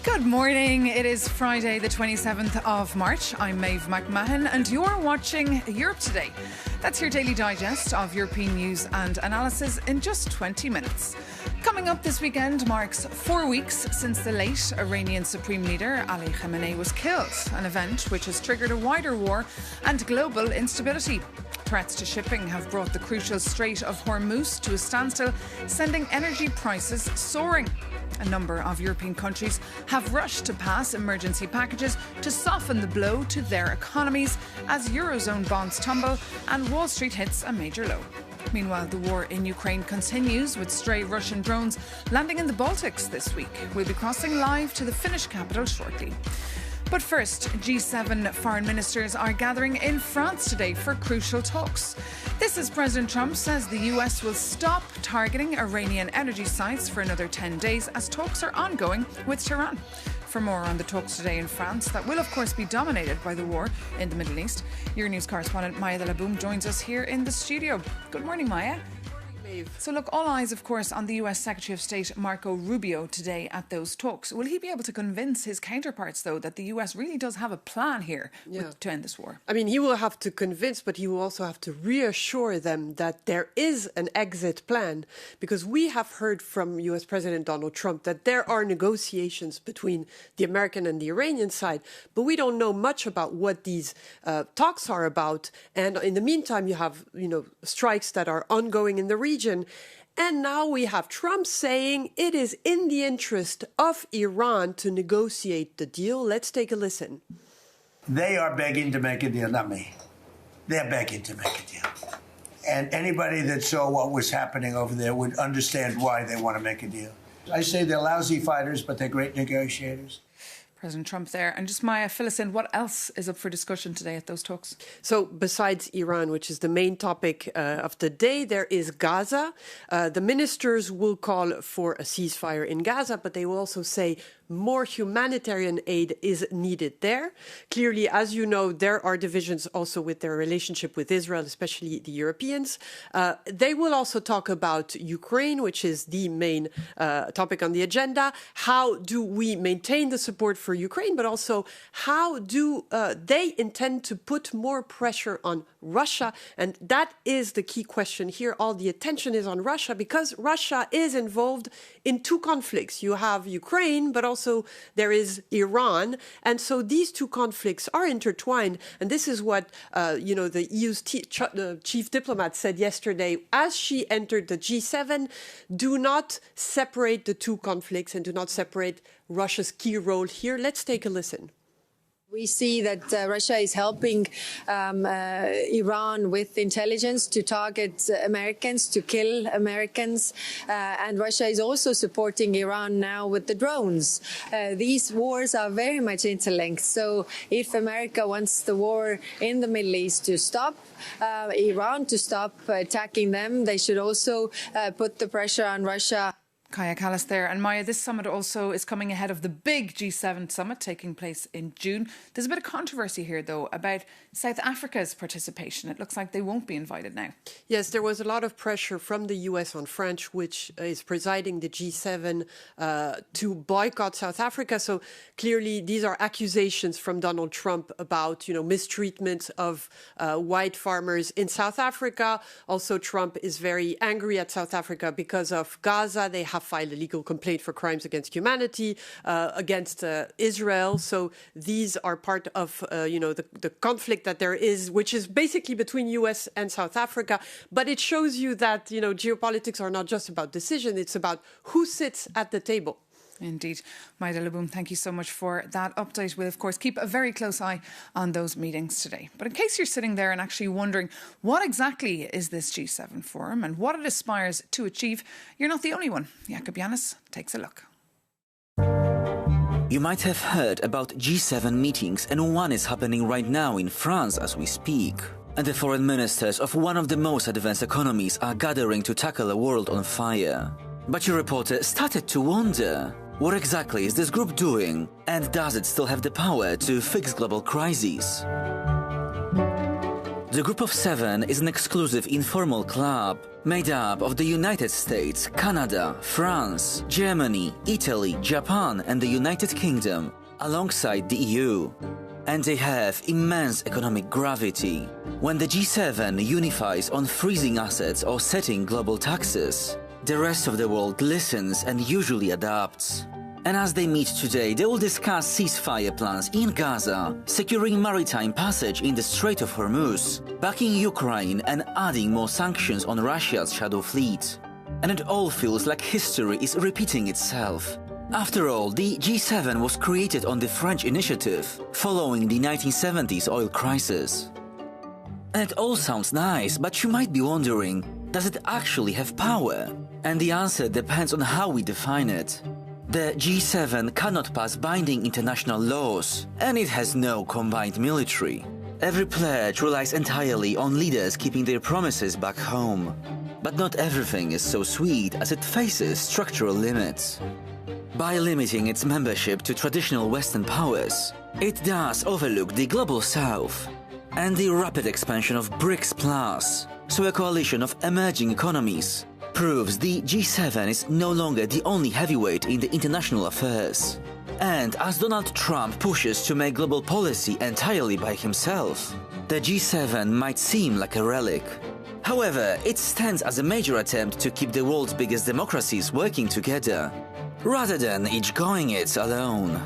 Good morning. It is Friday, the 27th of March. I'm Maeve McMahon and you're watching Europe Today. That's your daily digest of European news and analysis in just 20 minutes. Coming up this weekend marks 4 weeks since the late Iranian Supreme Leader Ali Khamenei was killed, an event which has triggered a wider war and global instability. Threats to shipping have brought the crucial Strait of Hormuz to a standstill, sending energy prices soaring. A number of European countries have rushed to pass emergency packages to soften the blow to their economies as Eurozone bonds tumble and Wall Street hits a major low. Meanwhile, the war in Ukraine continues with stray Russian drones landing in the Baltics this week. We'll be crossing live to the Finnish capital shortly. But first, G7 foreign ministers are gathering in France today for crucial talks. This as President Trump says the US will stop targeting Iranian energy sites for another 10 days as talks are ongoing with Tehran. For more on the talks today in France, that will of course be dominated by the war in the Middle East, Euronews correspondent Maya Delaboom joins us here in the studio. Good morning, Maya. So look, all eyes, of course, on the US Secretary of State Marco Rubio today at those talks. Will he be able to convince his counterparts, though, that the US really does have a plan here to end this war? I mean, he will have to convince, but he will also have to reassure them that there is an exit plan, because we have heard from US President Donald Trump that there are negotiations between the American and the Iranian side, but we don't know much about what these talks are about. And in the meantime, you have, strikes that are ongoing in the region. And now we have Trump saying it is in the interest of Iran to negotiate the deal. Let's take a listen. They are begging to make a deal, not me. They're begging to make a deal. And anybody that saw what was happening over there would understand why they want to make a deal. I say they're lousy fighters, but they're great negotiators. President Trump there. And just Maya, fill us in. What else is up for discussion today at those talks? So besides Iran, which is the main topic of the day, there is Gaza. The ministers will call for a ceasefire in Gaza, but they will also say more humanitarian aid is needed there. Clearly, as you know, there are divisions also with their relationship with Israel, especially the Europeans. They will also talk about Ukraine, which is the main topic on the agenda. How do we maintain the support for Ukraine, but also how do they intend to put more pressure on Russia? And that is the key question here. All the attention is on Russia because Russia is involved in two conflicts. You have Ukraine, but also there is Iran. And so these two conflicts are intertwined. And this is what, the EU's chief diplomat said yesterday as she entered the G7. Do not separate the two conflicts and do not separate Russia's key role here. Let's take a listen. We see that Russia is helping Iran with intelligence to target Americans, to kill Americans. And Russia is also supporting Iran now with the drones. These wars are very much interlinked. So if America wants the war in the Middle East to stop, Iran to stop attacking them, they should also put the pressure on Russia. Kaya Kallas there. And Maya, this summit also is coming ahead of the big G7 summit taking place in June. There's a bit of controversy here, though, about South Africa's participation. It looks like they won't be invited now. Yes, there was a lot of pressure from the US on France, which is presiding the G7, to boycott South Africa. So clearly these are accusations from Donald Trump about, mistreatment of white farmers in South Africa. Also, Trump is very angry at South Africa because of Gaza. They have filed a legal complaint for crimes against humanity against Israel. So these are part of, the conflict that there is, which is basically between US and South Africa. But it shows you that, geopolitics are not just about decision. It's about who sits at the table. Indeed. Maya Delaboom, thank you so much for that update. We'll, of course, keep a very close eye on those meetings today. But in case you're sitting there and actually wondering what exactly is this G7 forum and what it aspires to achieve, you're not the only one. Jakob Janis takes a look. You might have heard about G7 meetings, and one is happening right now in France as we speak. And the foreign ministers of one of the most advanced economies are gathering to tackle a world on fire. But your reporter started to wonder, What exactly is this group doing, and does it still have the power to fix global crises? The Group of Seven is an exclusive informal club made up of the United States, Canada, France, Germany, Italy, Japan and the United Kingdom, alongside the EU. And they have immense economic gravity. When the G7 unifies on freezing assets or setting global taxes, the rest of the world listens and usually adapts. And as they meet today, they will discuss ceasefire plans in Gaza, securing maritime passage in the Strait of Hormuz, backing Ukraine and adding more sanctions on Russia's shadow fleet. And it all feels like history is repeating itself. After all, the G7 was created on the French initiative, following the 1970s oil crisis. And it all sounds nice, but you might be wondering, does it actually have power? And the answer depends on how we define it. The G7 cannot pass binding international laws, and it has no combined military. Every pledge relies entirely on leaders keeping their promises back home. But not everything is so sweet, as it faces structural limits. By limiting its membership to traditional Western powers, it does overlook the global South and the rapid expansion of BRICS Plus, so a coalition of emerging economies, proves the G7 is no longer the only heavyweight in the international affairs. And as Donald Trump pushes to make global policy entirely by himself, the G7 might seem like a relic. However, it stands as a major attempt to keep the world's biggest democracies working together, rather than each going it alone.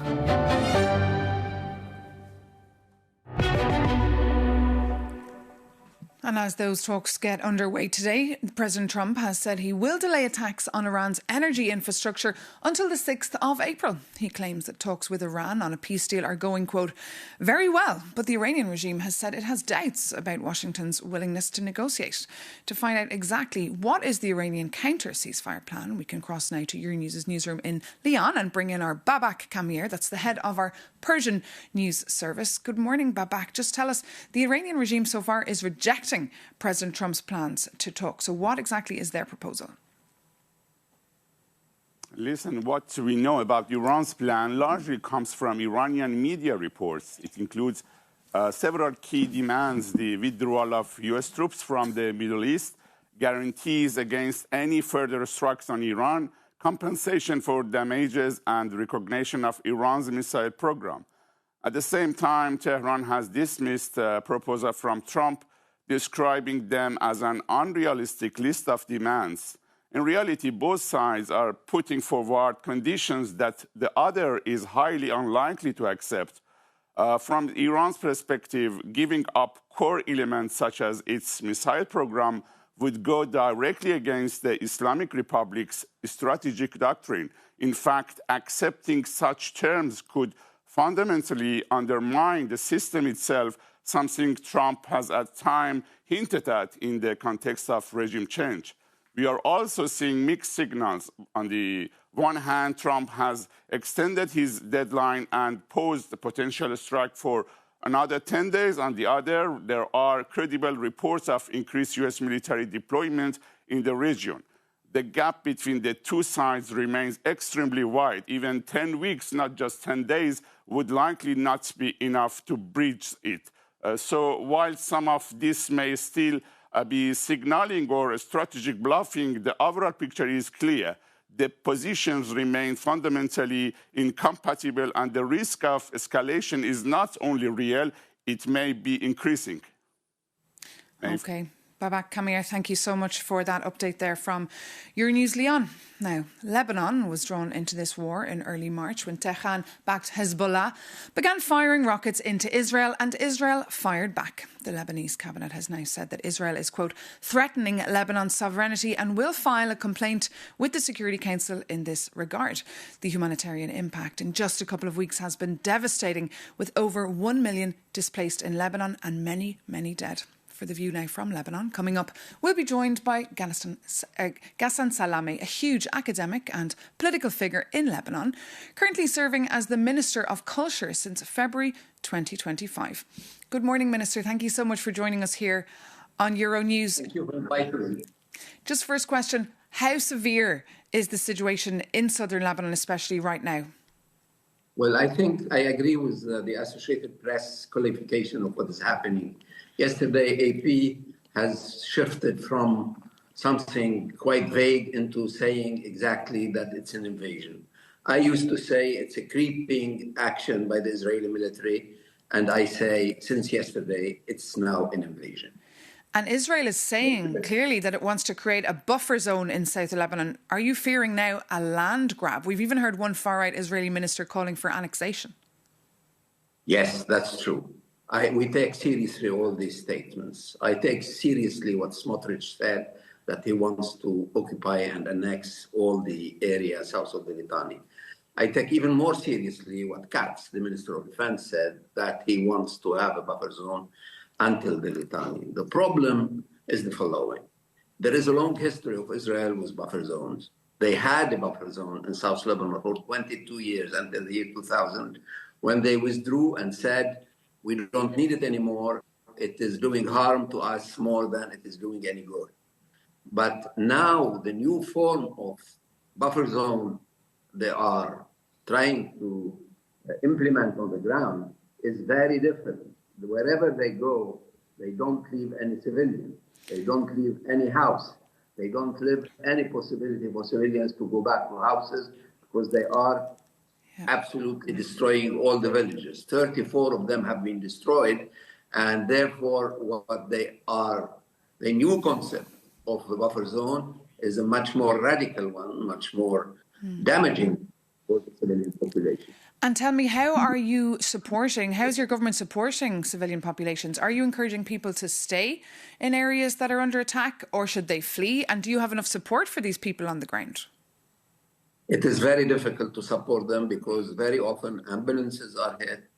And as those talks get underway today, President Trump has said he will delay attacks on Iran's energy infrastructure until the 6th of April. He claims that talks with Iran on a peace deal are going, quote, very well. But the Iranian regime has said it has doubts about Washington's willingness to negotiate. To find out exactly what is the Iranian counter-ceasefire plan, we can cross now to Euronews' newsroom in Lyon and bring in our Babak Kamir, that's the head of our Persian news service. Good morning, Babak. Just tell us, the Iranian regime so far is rejecting President Trump's plans to talk. So what exactly is their proposal? Listen, what we know about Iran's plan largely comes from Iranian media reports. It includes several key demands: the withdrawal of U.S. troops from the Middle East, guarantees against any further strikes on Iran, compensation for damages, and recognition of Iran's missile program. At the same time, Tehran has dismissed a proposal from Trump describing them as an unrealistic list of demands. In reality, both sides are putting forward conditions that the other is highly unlikely to accept. From Iran's perspective, giving up core elements such as its missile program would go directly against the Islamic Republic's strategic doctrine. In fact, accepting such terms could fundamentally undermine the system itself, something Trump has at times hinted at in the context of regime change. We are also seeing mixed signals. On the one hand, Trump has extended his deadline and posed a potential strike for another 10 days. On the other, there are credible reports of increased U.S. military deployment in the region. The gap between the two sides remains extremely wide. Even 10 weeks, not just 10 days, would likely not be enough to bridge it. So while some of this may still be signaling or strategic bluffing, the overall picture is clear. The positions remain fundamentally incompatible, and the risk of escalation is not only real, it may be increasing. Okay. Babak Kamir, thank you so much for that update there from Euronews Lyon. Now, Lebanon was drawn into this war in early March when Tehran-backed Hezbollah began firing rockets into Israel, and Israel fired back. The Lebanese cabinet has now said that Israel is, quote, threatening Lebanon's sovereignty and will file a complaint with the Security Council in this regard. The humanitarian impact in just a couple of weeks has been devastating, with over 1 million displaced in Lebanon and many, many dead. For the view now from Lebanon, coming up, we'll be joined by Ghassan Salameh, a huge academic and political figure in Lebanon, currently serving as the Minister of Culture since February 2025. Good morning, Minister. Thank you so much for joining us here on Euronews. Thank you for inviting me. Just first question, How severe is the situation in southern Lebanon, especially right now? Well, I think I agree with the Associated Press qualification of what is happening. Yesterday, AP has shifted from something quite vague into saying exactly that it's an invasion. I used to say it's a creeping action by the Israeli military, and I say since yesterday, it's now an invasion. And Israel is saying clearly that it wants to create a buffer zone in South Lebanon. Are you fearing now a land grab? We've even heard one far-right Israeli minister calling for annexation. Yes, that's true. We take seriously all these statements. I take seriously what Smotrich said, that he wants to occupy and annex all the area south of the Litani. I take even more seriously what Katz, the Minister of Defense, said, that he wants to have a buffer zone until the Litani. The problem is the following. There is a long history of Israel with buffer zones. They had a buffer zone in South Lebanon for 22 years until the year 2000, when they withdrew and said, we don't need it anymore. It is doing harm to us more than it is doing any good. But now the new form of buffer zone they are trying to implement on the ground is very different. Wherever they go, they don't leave any civilian. They don't leave any house. They don't leave any possibility for civilians to go back to houses because they are absolutely destroying all the villages. 34 of them have been destroyed, and therefore what they are, the new concept of the buffer zone is a much more radical one, much more damaging for the civilian population. And tell me, how is your government supporting civilian populations? Are you encouraging people to stay in areas that are under attack, or should they flee? And do you have enough support for these people on the ground? It is very difficult to support them because very often ambulances are hit,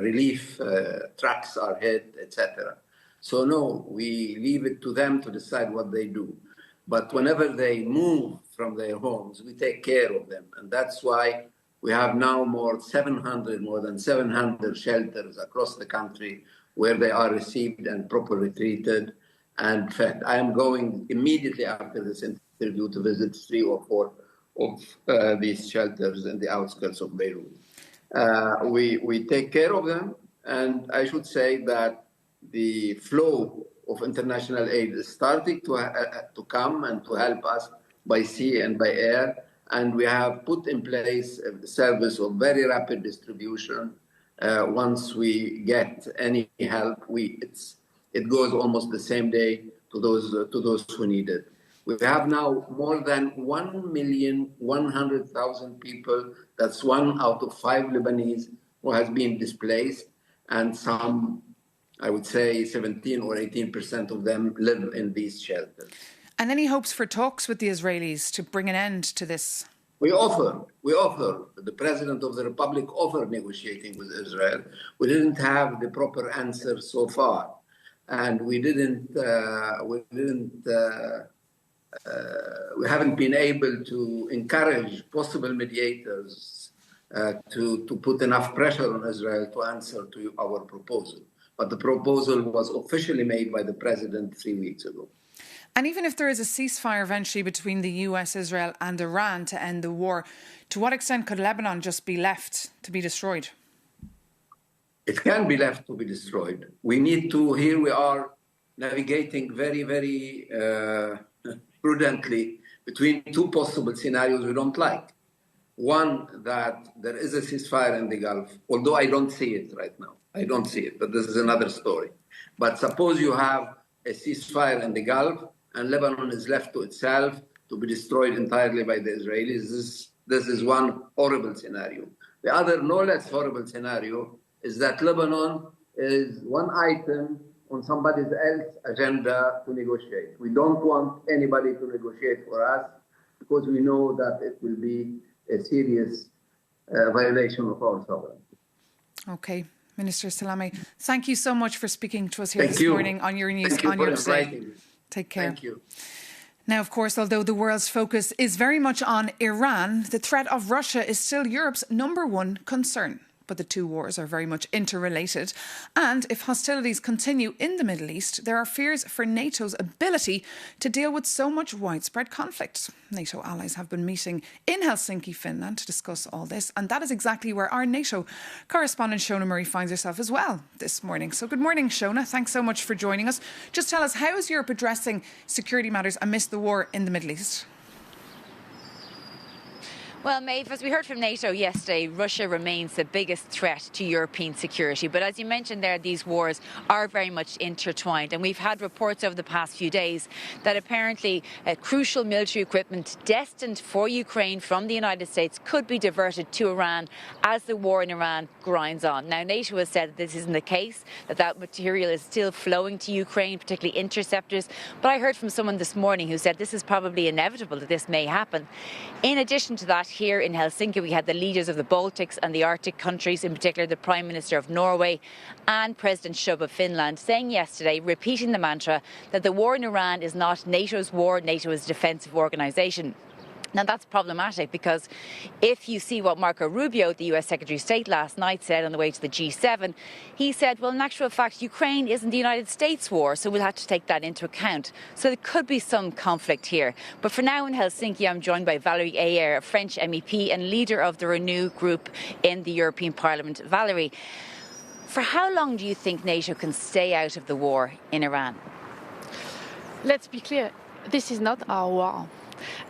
relief trucks are hit, etc. So no, we leave it to them to decide what they do. But whenever they move from their homes, we take care of them. And that's why we have now more than 700 shelters across the country where they are received and properly treated. And in fact, I am going immediately after this interview to visit 3 or 4 of these shelters in the outskirts of Beirut. We take care of them. And I should say that the flow of international aid is starting to come and to help us by sea and by air. And we have put in place a service of very rapid distribution. Once we get any help, it goes almost the same day to those who need it. We have now more than 1,100,000 people. That's 1 out of 5 Lebanese who has been displaced, and some, I would say 17 or 18% of them live in these shelters. And any hopes for talks with the Israelis to bring an end to this? We offer. The President of the Republic offered negotiating with Israel. We didn't have the proper answer so far. And we haven't been able to encourage possible mediators to put enough pressure on Israel to answer to our proposal. But the proposal was officially made by the president 3 weeks ago. And even if there is a ceasefire eventually between the US, Israel and Iran to end the war, to what extent could Lebanon just be left to be destroyed? It can be left to be destroyed. Here we are navigating very, very prudently between 2 possible scenarios we don't like. One, that there is a ceasefire in the Gulf, although I don't see it right now. I don't see it, but this is another story. But suppose you have a ceasefire in the Gulf and Lebanon is left to itself to be destroyed entirely by the Israelis. This is one horrible scenario. The other, no less horrible scenario is that Lebanon is one item on somebody else's agenda to negotiate. We don't want anybody to negotiate for us because we know that it will be a serious violation of our sovereignty. Okay. Minister Salami, thank you so much for speaking to us here this morning on Euronews on Europe Today. Take care. Thank you. Now, of course, although the world's focus is very much on Iran, the threat of Russia is still Europe's #1 concern. but the two wars are very much interrelated. And if hostilities continue in the Middle East, there are fears for NATO's ability to deal with so much widespread conflict. NATO allies have been meeting in Helsinki, Finland, to discuss all this, and that is exactly where our NATO correspondent Shona Murray finds herself as well this morning. So good morning, Shona. Thanks so much for joining us. Just tell us, how is Europe addressing security matters amidst the war in the Middle East? Well, Maeve, as we heard from NATO yesterday, Russia remains the biggest threat to European security. But as you mentioned there, these wars are very much intertwined. And we've had reports over the past few days that apparently crucial military equipment destined for Ukraine from the United States could be diverted to Iran as the war in Iran grinds on. Now, NATO has said that this isn't the case, that material is still flowing to Ukraine, particularly interceptors. But I heard from someone this morning who said this is probably inevitable that this may happen. In addition to that, here in Helsinki, we had the leaders of the Baltics and the Arctic countries, in particular the Prime Minister of Norway and President Stubb of Finland, saying yesterday, repeating the mantra that the war in Iran is not NATO's war, NATO is a defensive organisation. Now, that's problematic because if you see what Rubio, the US Secretary of State, last night said on the way to the G7, he said, well, in actual fact, Ukraine isn't the United States war, so we'll have to take that into account. So there could be some conflict here. But for now in Helsinki, I'm joined by Valérie Ayer, a French MEP and leader of the Renew group in the European Parliament. Valérie, for how long do you think NATO can stay out of the war in Iran? Let's be clear, this is not our war.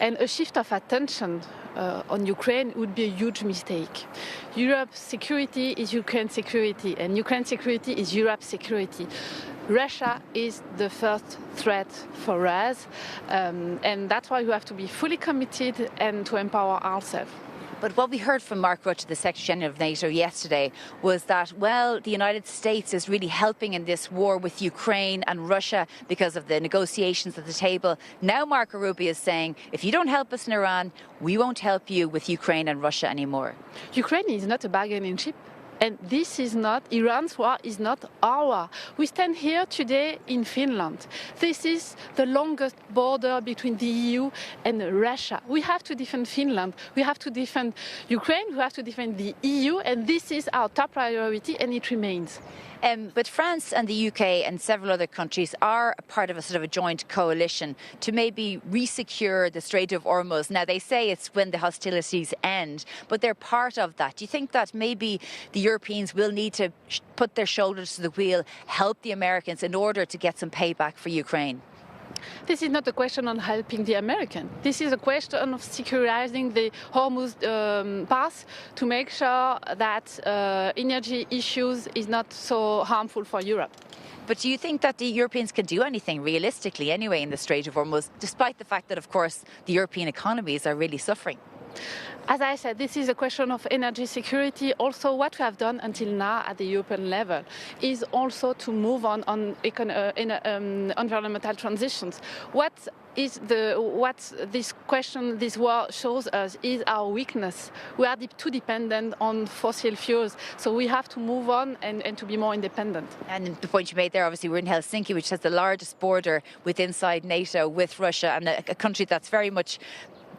And a shift of attention on Ukraine would be a huge mistake. Europe's security is Ukraine's security, and Ukraine's security is Europe's security. Russia is the first threat for us, and that's why we have to be fully committed and to empower ourselves. But what we heard from Mark Rutte, the Secretary General of NATO yesterday, was that, well, the United States is really helping in this war with Ukraine and Russia because of the negotiations at the table. Now Marco Rubio is saying, if you don't help us in Iran, we won't help you with Ukraine and Russia anymore. Ukraine is not a bargaining chip. And this is not, Iran's war is not our war. We stand here today in Finland. This is the longest border between the EU and Russia. We have to defend Finland. We have to defend Ukraine. We have to defend the EU. And this is our top priority, and it remains. But France and the UK and several other countries are a part of a sort of a joint coalition to maybe resecure the Strait of Hormuz. Now, they say it's when the hostilities end, but they're part of that. Do you think that maybe the Europeans will need to put their shoulders to the wheel, help the Americans in order to get some payback for Ukraine? This is not a question on helping the American. This is a question of securing the Hormuz pass to make sure that energy issues is not so harmful for Europe. But do you think that the Europeans can do anything realistically anyway in the Strait of Hormuz, despite the fact that, of course, the European economies are really suffering? As I said, this is a question of energy security. Also, what we have done until now at the European level is also to move on environmental transitions. What this question, this war shows us is our weakness. We are too dependent on fossil fuels, so we have to move on and to be more independent. And the point you made there, obviously, we're in Helsinki, which has the largest border inside NATO with Russia, and a country that's very much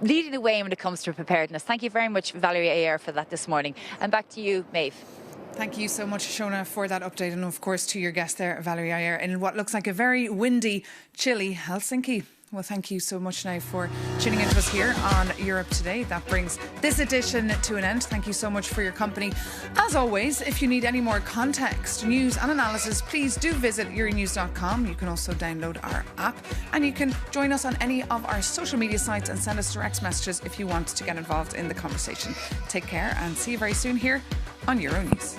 leading the way when it comes to preparedness. Thank you very much, Valérie Ayer, for that this morning. And back to you, Maeve. Thank you so much, Shona, for that update. And of course, to your guest there, Valérie Ayer, in what looks like a very windy, chilly Helsinki. Well, thank you so much now for tuning into us here on Europe Today. That brings this edition to an end. Thank you so much for your company. As always, if you need any more context, news and analysis, please do visit Euronews.com. You can also download our app, and you can join us on any of our social media sites and send us direct messages if you want to get involved in the conversation. Take care and see you very soon here on Euronews.